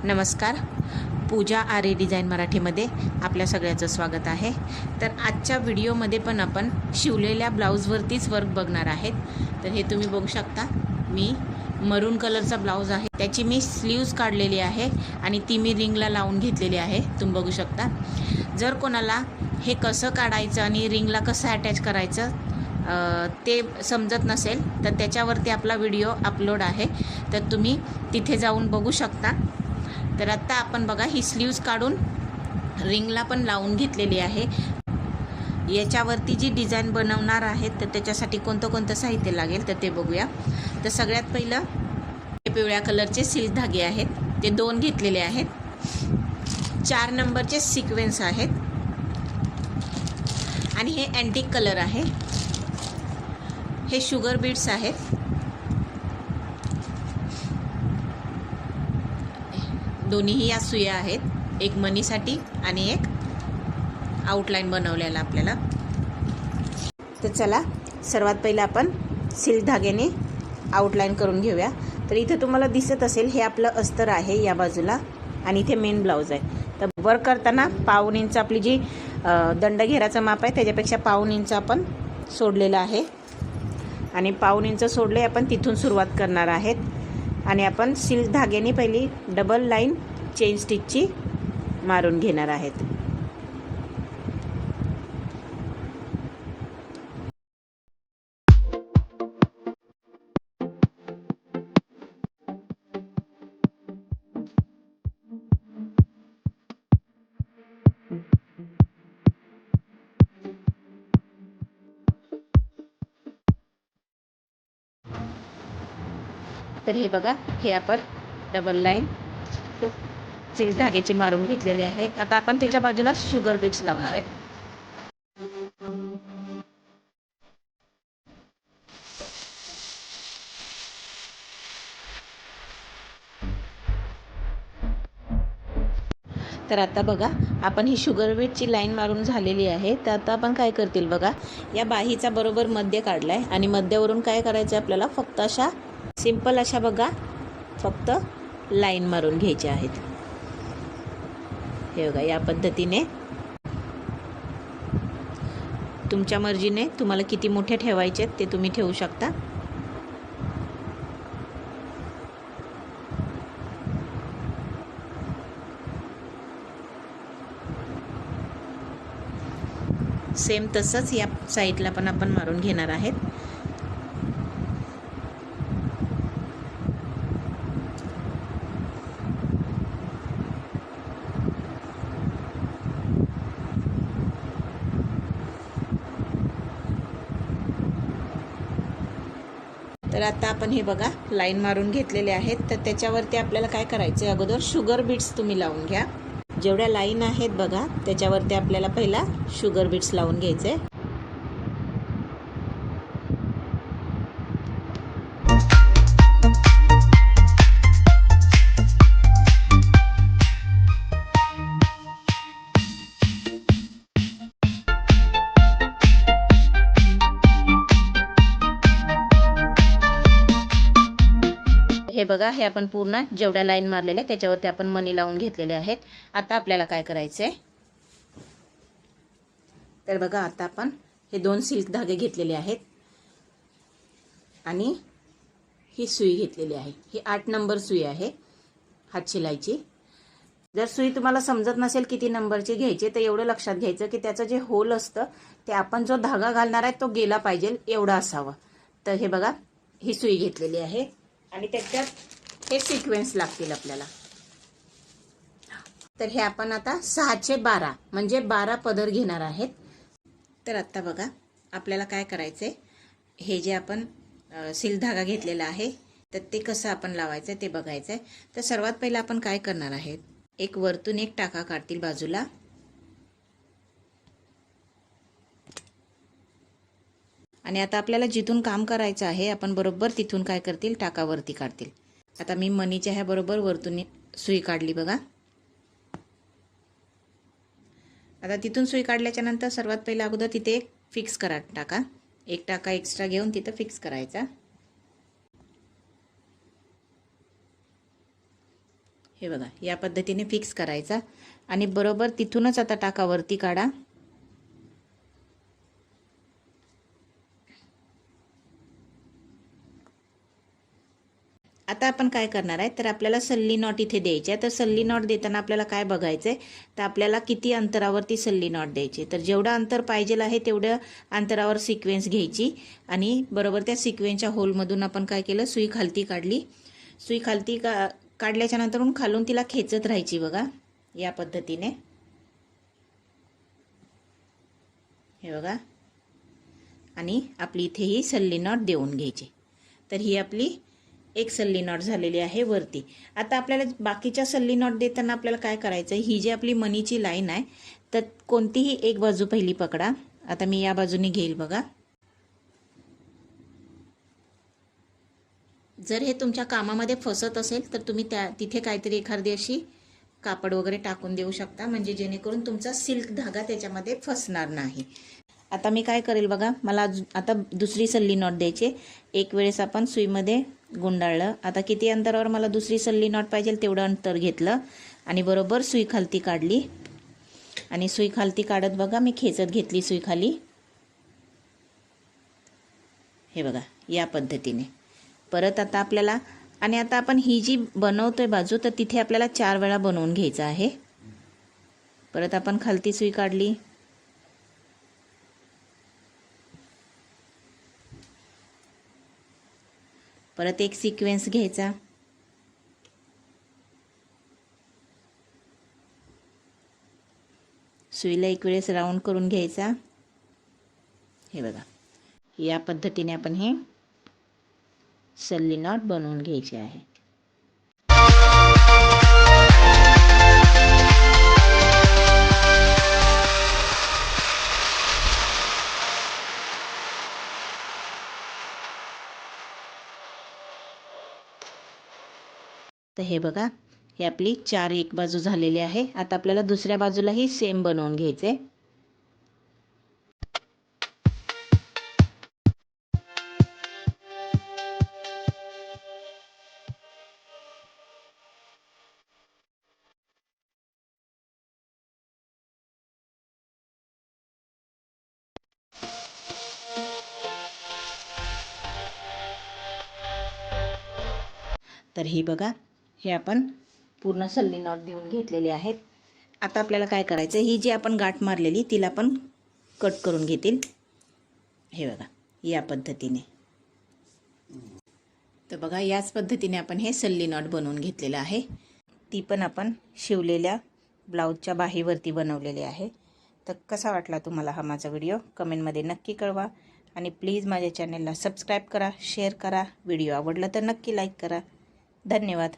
नमस्कार. पूजा आरे डिझाईन मराठीमध्ये आपल्या सगळ्याचं स्वागत आहे. तर आजच्या व्हिडिओमध्ये पण आपण शिवलेल्या ब्लाऊजवरतीच वर्क बघणार आहेत. तर हे तुम्ही बघू शकता, मी मरून कलरचा ब्लाऊज आहे, त्याची मी स्लीव्ज काढलेली आहे आणि ती मी रिंगला लावून घेतलेली आहे. तुम्ही बघू शकता. जर कोणाला हे कसं काढायचं आणि रिंगला कसं अटॅच करायचं ते समजत नसेल तर त्याच्यावरती आपला व्हिडिओ अपलोड आहे, तर तुम्ही तिथे जाऊन बघू शकता. तर आत्ता आपण बघा ही स्लीव्ज काढून रिंगला पण लावून घेतलेली आहे. याच्यावरती जी डिझाईन बनवणार आहेत तर त्याच्यासाठी कोणतं साहित्य लागेल तर ते बघूया. तर सगळ्यात पहिलं हे पिवळ्या कलरचे सिल्क धागे आहेत, ते 2 घेतलेले आहेत. 4 नंबरचे सिक्वेन्स आहेत आणि हे अँटिक कलर आहे. हे शुगर बीड्स आहेत. दोन्हीही या सुया आहेत, एक मनीसाठी आणि एक आउटलाईन बनवलेला आपल्याला. तर चला सर्वात पहिलं आपण सिल्क धाग्याने आउटलाईन करून घेऊया. तर इथे तुम्हाला दिसत असेल हे आपलं अस्तर आहे या बाजूला आणि इथे मेन ब्लाऊज आहे. तर वर्क करताना पाऊण इंच आपली जी दंडघेराचं माप आहे त्याच्यापेक्षा पाऊण इंच आपण सोडलेलं आहे आणि पाऊण इंच सोडले आपण तिथून सुरुवात करणार आहेत. आणि आपण सिल्क धाग्याने पहिली डबल लाईन चेन स्टिचची मारून घेणार आहेत. तर हे बघा, हे आपण डबल लाईन सिल्क धाग्याची मारून घेतलेली आहे. आता आपण त्याच्या बाजूला शुगर बीड्स लावणार आहे. तर आता बघा, आपण ही शुगर बीडची लाईन मारून झालेली आहे. तर आता आपण काय करतील बघा, या बाहीचा बरोबर मध्य काढलाय आणि मध्यावरून काय करायचं आपल्याला, फक्त अशा सिंपल अशा बघा फक्त लाईन मारून घ्यायच्या आहेत. हे बघा, या पद्धतीने तुमच्या मर्जीने तुम्हाला किती मोठे ठेवायचे ते तुम्ही ठेवू शकता. सेम तसंच या साईडला पण आपण मारून घेणार आहेत. तर आता आपण हे बघा लाईन मारून घेतलेले आहेत. तर त्याच्यावरती आपल्याला काय करायचं आहे, अगोदर शुगर बीड्स तुम्ही लावून घ्या. जेवढ्या लाईन आहेत बघा त्याच्यावरती आपल्याला पहिला शुगर बीड्स लावून घ्यायचे. हे बघा, हे आपण पूर्ण जेवढ्या लाईन मारलेल्या त्याच्यावरती आपण मणी लावून घेतलेले आहेत. आता आपल्याला काय करायचंय, तर बघा आता आपण हे 2 सिल्क धागे घेतलेले आहेत आणि ही सुई घेतलेली आहे. ही 8 नंबर सुई आहे हातशिलाईची. जर सुई तुम्हाला समजत नसेल किती नंबरची घ्यायची तर एवढं लक्षात घ्यायचं की त्याचं जे होल असतं ते आपण जो धागा घालणार आहे तो गेला पाहिजे एवढा असावा. तर हे बघा, ही सुई घेतलेली आहे आणि त्याच्यात हे सिक्वेन्स लागतील आपल्याला. तर हे आपण आता 612 म्हणजे 12 पदर घेणार आहेत. तर आता बघा आपल्याला काय करायचंय, हे जे आपण सिल्क धागा घेतलेला आहे तर ते कसं आपण लावायचं ते बघायचंय. तर सर्वात पहिला आपण काय करणार आहे, एक वरतून एक टाका काढतील बाजूला आणि आता आपल्याला जिथून काम करायचं आहे आपण बरोबर तिथून काय करतील, टाकावरती काढतील. आता मी मनीच्या ह्या बरोबर वरतून सुई काढली बघा. आता तिथून सुई काढल्याच्या नंतर सर्वात पहिला अगोदर तिथे एक फिक्स करा टाका. एक टाका एक्स्ट्रा घेऊन तिथं फिक्स करायचा. हे बघा या पद्धतीने फिक्स करायचा आणि बरोबर तिथूनच आता टाका वरती काढा. आता आपण काय करणार आहे तर आपल्याला सल्ली नॉट इथे द्यायची आहे. तर सल्ली नॉट देताना आपल्याला काय बघायचं आहे तर आपल्याला किती अंतरावरती सल्ली नॉट द्यायची. तर जेवढं अंतर पाहिजे आहे तेवढ्या अंतरावर सिक्वेन्स घ्यायची आणि बरोबर त्या सिक्वेन्सच्या होलमधून आपण काय केलं सुई खालती काढली. सुई खालती काढल्याच्या नंतरून खालून तिला खेचत राहायची बघा या पद्धतीने. हे बघा आणि आपली इथे ही सल्ली नॉट देऊन घ्यायची. तर ही आपली एक सल्ली नॉट झालेली आहे वरती. आता आपल्याला बाकीच्या सल्ली नॉट देताना आपल्याला काय करायचं आहे ही जी आपली मनीची लाईन आहे तर कोणतीही एक बाजू पहिली पकडा. आता मी या बाजूने घेईल बघा. जर हे तुमच्या कामामध्ये फसत असेल तर तुम्ही तिथे काहीतरी एखादी अशी कापड वगैरे टाकून देऊ शकता म्हणजे जेणेकरून तुमचा सिल्क धागा त्याच्यामध्ये फसणार नाही. आता मी काय करेल बघा मला आता दुसरी सल्ली नॉट द्यायची. एक वेळेस आपण सुईमध्ये गुंडाळलं. आता किती अंतरावर मला दुसरी सल्ली नॉट पाहिजे तेवढं अंतर घेतलं आणि बरोबर सुई खालती काढली आणि सुई खालती काढत बघा मी खेचत घेतली सुई खाली. हे बघा या पद्धतीने. परत आता आपल्याला आणि आता आपण ही जी बनवतोय बाजू तर तिथे आपल्याला 4 वेळा बनवून घ्यायचं आहे. परत आपण खालती सुई काढली. परत एक सिक्वेन्स घ्यायचा. सुईला एक वेळेस राऊंड करून घ्यायचा. हे बघा या पद्धतीने आपण हे सल्ली नॉट बनवून घ्यायचे आहे. तर हे बघा हे आपली 4 एक बाजू झालेली आहे. आता आपल्याला दुसऱ्या बाजूलाही सेम बनवून घ्यायचे. तर ही बघा हे आपण पूर्ण सल्ली नॉट देऊन घेतलेली आहेत. आता आपल्याला काय करायचं ही जी आपण गाठ मारलेली तिला आपण कट करून घेतील. हे बघा या पद्धतीने. तर बघा याच पद्धतीने आपण हे सल्ली नॉट बनवून घेतलेलं आहे. ती पण आपण शिवलेल्या ब्लाऊजच्या बाहीवरती बनवलेली आहे. तर कसा वाटला तुम्हाला हा माझा व्हिडिओ कमेंटमध्ये नक्की कळवा आणि प्लीज माझ्या चॅनलला सबस्क्राईब करा, शेअर करा. व्हिडिओ आवडला तर नक्की लाईक करा. धन्यवाद.